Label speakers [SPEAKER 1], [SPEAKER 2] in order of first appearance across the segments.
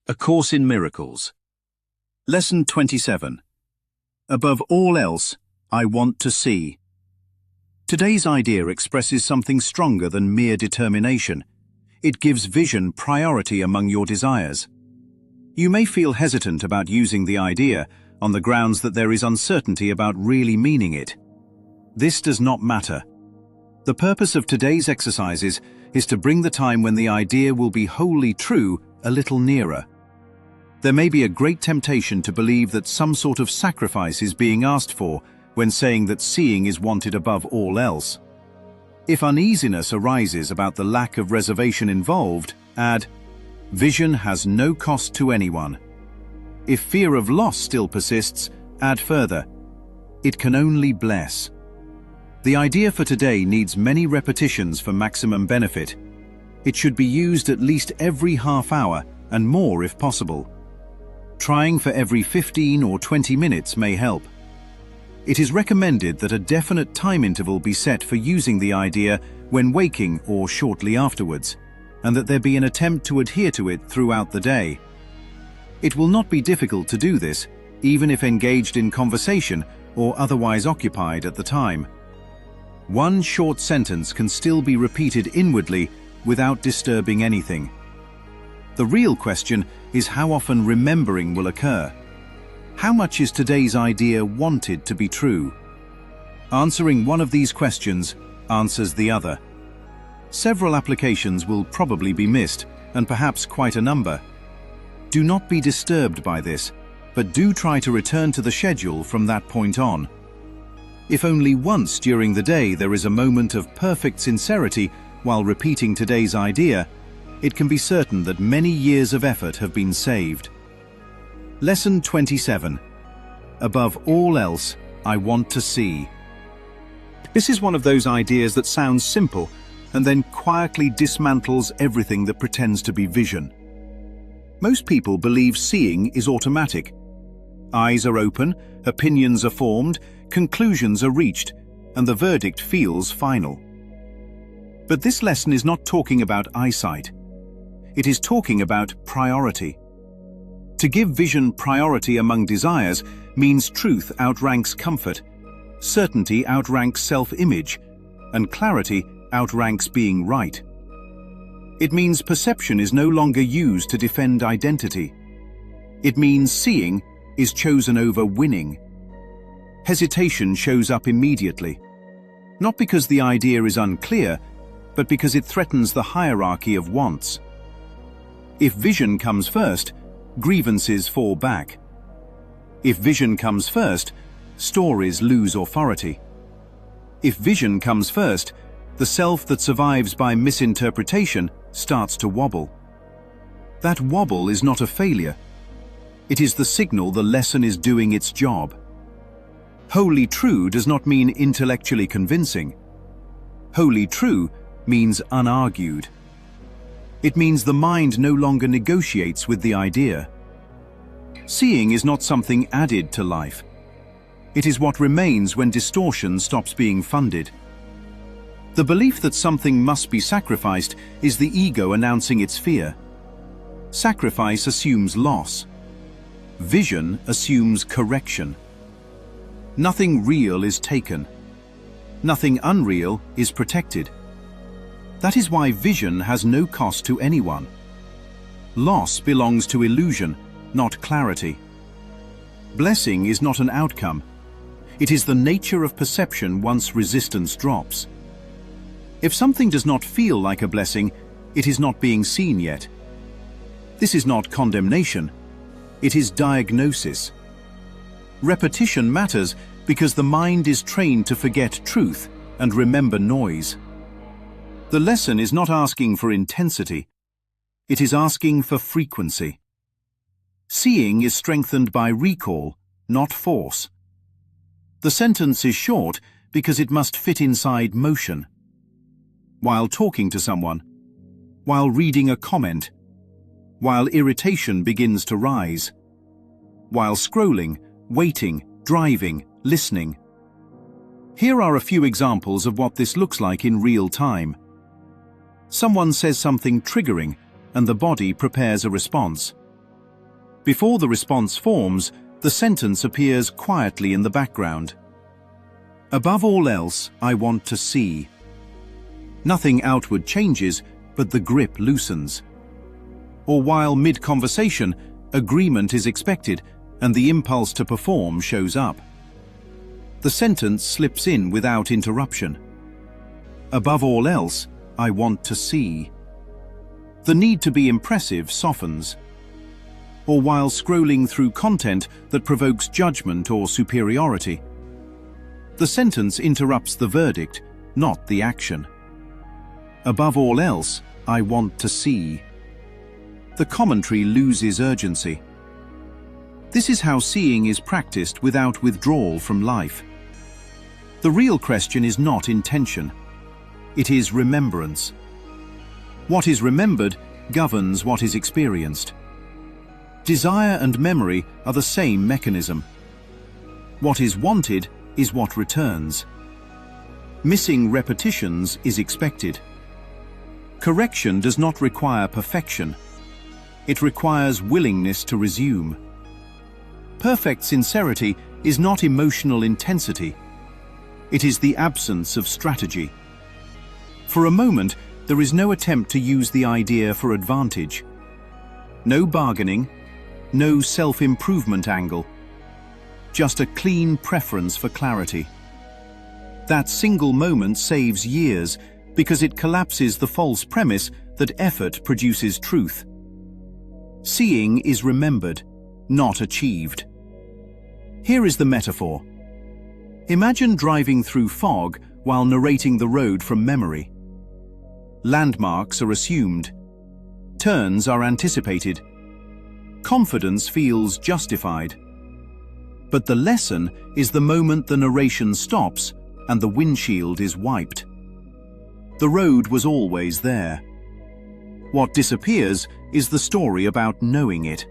[SPEAKER 1] A Course in Miracles. Lesson 27. Above all else, I want to see. Today's idea expresses something stronger than mere determination. It gives vision priority among your desires. You may feel hesitant about using the idea on the grounds that there is uncertainty about really meaning it. This does not matter. The purpose of today's exercises is to bring the time when the idea will be wholly true a little nearer. There may be a great temptation to believe that some sort of sacrifice is being asked for when saying that seeing is wanted above all else. If uneasiness arises about the lack of reservation involved, add, vision has no cost to anyone. If fear of loss still persists, add further, it can only bless. The idea for today needs many repetitions for maximum benefit. It should be used at least every half hour and more if possible. Trying for every 15 or 20 minutes may help. It is recommended that a definite time interval be set for using the idea when waking or shortly afterwards, and that there be an attempt to adhere to it throughout the day. It will not be difficult to do this, even if engaged in conversation or otherwise occupied at the time. One short sentence can still be repeated inwardly without disturbing anything. The real question is how often remembering will occur. How much is today's idea wanted to be true? Answering one of these questions answers the other. Several applications will probably be missed, and perhaps quite a number. Do not be disturbed by this, but do try to return to the schedule from that point on. If only once during the day there is a moment of perfect sincerity while repeating today's idea, it can be certain that many years of effort have been saved. Lesson 27. Above all else, I want to see. This is one of those ideas that sounds simple and then quietly dismantles everything that pretends to be vision. Most people believe seeing is automatic. Eyes are open, opinions are formed, conclusions are reached, and the verdict feels final. But this lesson is not talking about eyesight. It is talking about priority. To give vision priority among desires means truth outranks comfort, certainty outranks self-image, and clarity outranks being right. It means perception is no longer used to defend identity. It means seeing is chosen over winning. Hesitation shows up immediately, not because the idea is unclear, but because it threatens the hierarchy of wants. If vision comes first, grievances fall back. If vision comes first, stories lose authority. If vision comes first, the self that survives by misinterpretation starts to wobble. That wobble is not a failure. It is the signal the lesson is doing its job. Wholly true does not mean intellectually convincing. Wholly true means unargued. It means the mind no longer negotiates with the idea. Seeing is not something added to life. It is what remains when distortion stops being funded. The belief that something must be sacrificed is the ego announcing its fear. Sacrifice assumes loss. Vision assumes correction. Nothing real is taken. Nothing unreal is protected. That is why vision has no cost to anyone. Loss belongs to illusion, not clarity. Blessing is not an outcome. It is the nature of perception once resistance drops. If something does not feel like a blessing, it is not being seen yet. This is not condemnation. It is diagnosis. Repetition matters because the mind is trained to forget truth and remember noise. The lesson is not asking for intensity. It is asking for frequency. Seeing is strengthened by recall, not force. The sentence is short because it must fit inside motion. While talking to someone, while reading a comment, while irritation begins to rise, while scrolling, waiting, driving, listening. Here are a few examples of what this looks like in real time. Someone says something triggering, and the body prepares a response. Before the response forms, the sentence appears quietly in the background. Above all else, I want to see. Nothing outward changes, but the grip loosens. Or while mid-conversation, agreement is expected and the impulse to perform shows up. The sentence slips in without interruption. Above all else, I want to see. The need to be impressive softens. Or while scrolling through content that provokes judgment or superiority. The sentence interrupts the verdict, not the action. Above all else, I want to see. The commentary loses urgency. This is how seeing is practiced without withdrawal from life. The real question is not intention. It is remembrance. What is remembered governs what is experienced. Desire and memory are the same mechanism. What is wanted is what returns. Missing repetitions is expected. Correction does not require perfection. It requires willingness to resume. Perfect sincerity is not emotional intensity. It is the absence of strategy. For a moment, there is no attempt to use the idea for advantage. No bargaining, no self-improvement angle. Just a clean preference for clarity. That single moment saves years because it collapses the false premise that effort produces truth. Seeing is remembered, not achieved. Here is the metaphor. Imagine driving through fog while narrating the road from memory. Landmarks are assumed. Turns are anticipated. Confidence feels justified. But the lesson is the moment the narration stops and the windshield is wiped. The road was always there. What disappears is the story about knowing it.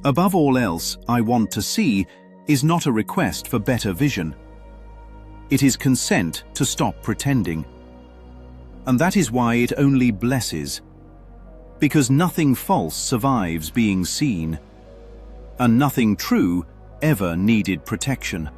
[SPEAKER 1] Above all else, I want to see is not a request for better vision. It is consent to stop pretending. And that is why it only blesses. Because nothing false survives being seen, and nothing true ever needed protection.